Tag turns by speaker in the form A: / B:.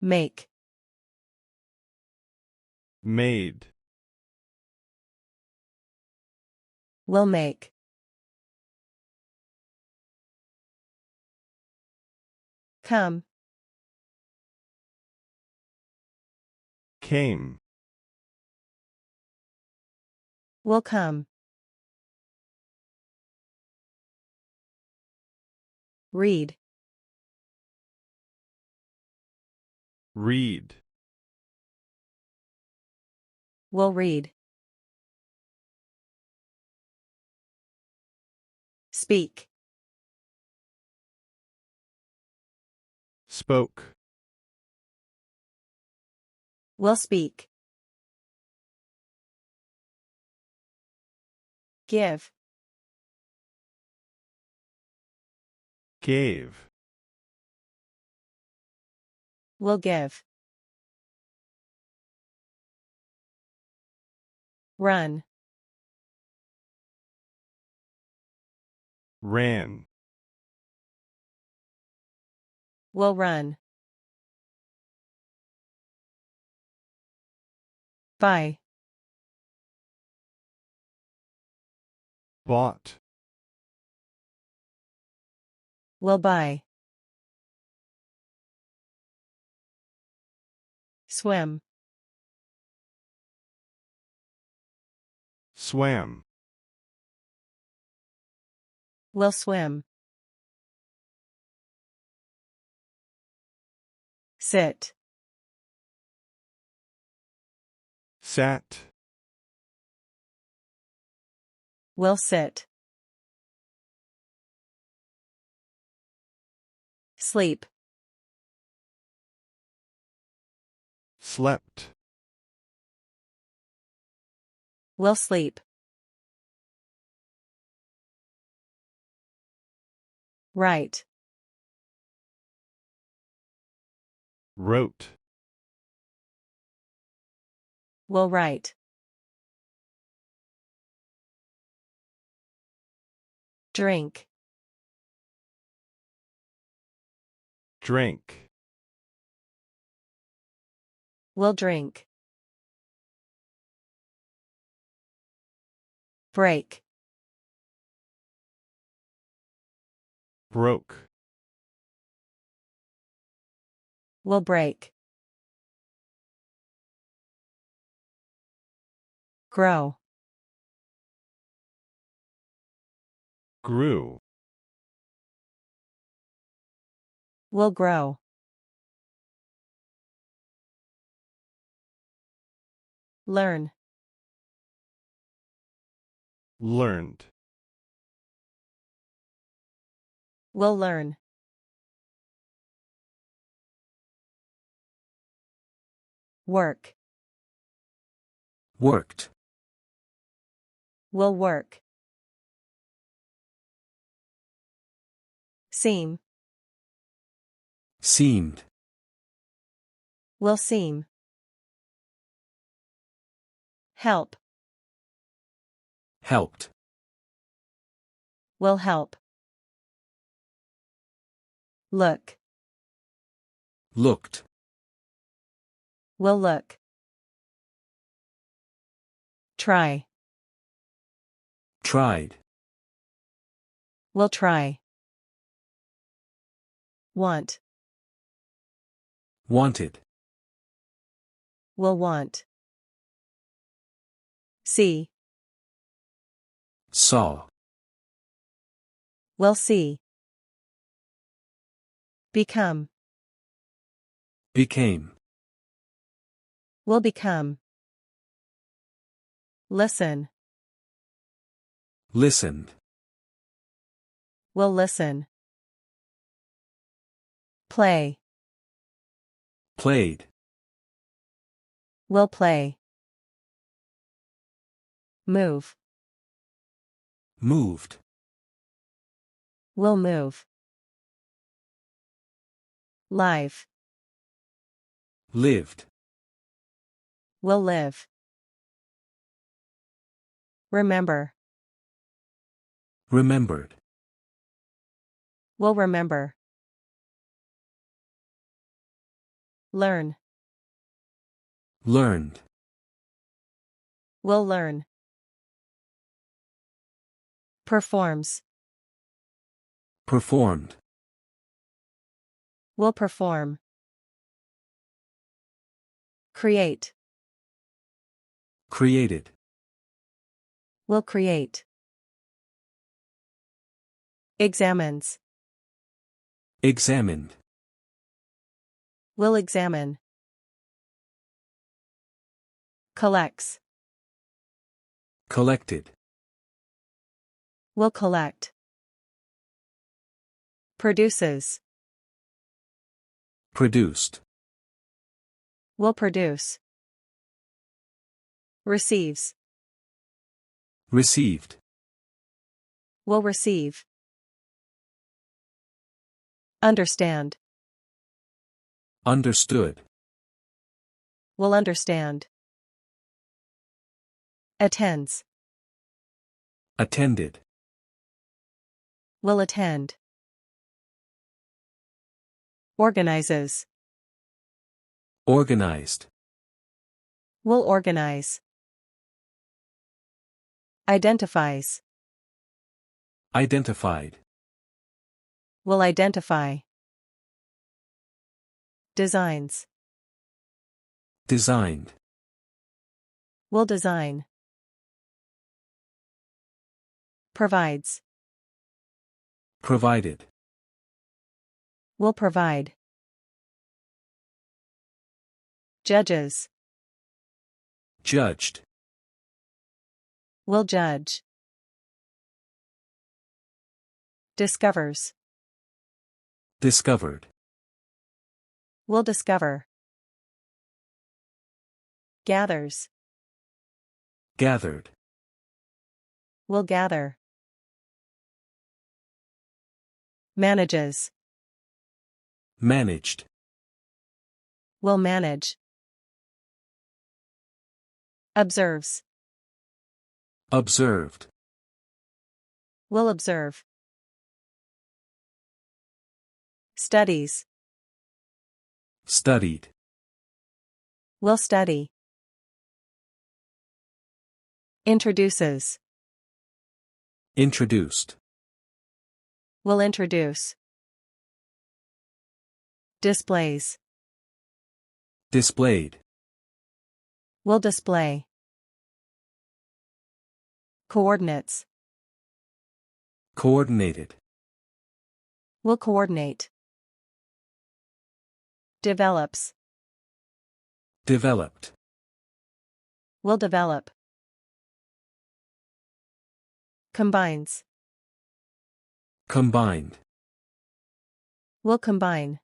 A: Make.
B: Made.
A: Will make. Come.
B: Came.
A: Will come. Read.
B: Read.
A: Will read. Speak.
B: Spoke.
A: Will speak. Give.
B: Gave.
A: Will give. Run.
B: Ran.
A: Will run. Buy.
B: Bought.
A: Will buy. Swim.
B: Swam.
A: Will swim. Sit.
B: Sat.
A: Will sit. Sleep.
B: Slept.
A: Will sleep. Write.
B: Wrote.
A: Will write. Drink.
B: Drink.
A: Will drink. Break.
B: Broke.
A: Will break. Grow.
B: Grew.
A: Will grow. Learn.
B: Learned.
A: Will learn. Work.
C: Worked.
A: Will work. Seem.
C: Seemed.
A: Will seem. Help.
C: Helped.
A: Will help. Look.
C: Looked.
A: Will look. Try.
C: Tried.
A: Will try. Want.
C: Wanted.
A: Will want. See.
C: Saw.
A: Will see. Become.
C: Became.
A: Will become. Listen.
C: Listened.
A: Will listen. Play.
C: Played.
A: Will play. Move.
C: Moved.
A: Will move. Live.
C: Lived.
A: Will live. Remember.
C: Remembered.
A: Will remember. Learn.
C: Learned.
A: Will learn. Performs.
C: Performed.
A: Will perform. Create.
C: Created.
A: Will create. Examines.
C: Examined.
A: Will examine. Collects.
C: Collected.
A: Will collect. Produces.
C: Produced.
A: Will produce. Receives.
C: Received.
A: Will receive. Understand.
C: Understood.
A: Will understand. Attends.
C: Attended.
A: Will attend. Organizes.
C: Organized.
A: Will organize. Identifies.
C: Identified.
A: Will identify. Designs.
C: Designed.
A: Will design. Provides.
C: Provided.
A: Will provide. Judges.
C: Judged.
A: Will judge. Discovers.
C: Discovered.
A: Will discover. Gathers.
C: Gathered.
A: Will gather. Manages.
C: Managed.
A: Will manage. Observes.
C: Observed.
A: Will observe. Studies.
C: Studied.
A: Will study. Introduces.
C: Introduced.
A: Will introduce. Displays.
C: Displayed.
A: Will display. Coordinates.
C: Coordinated.
A: Will coordinate. Develops.
C: Developed.
A: Will develop. Combines.
C: Combined.
A: Will combine.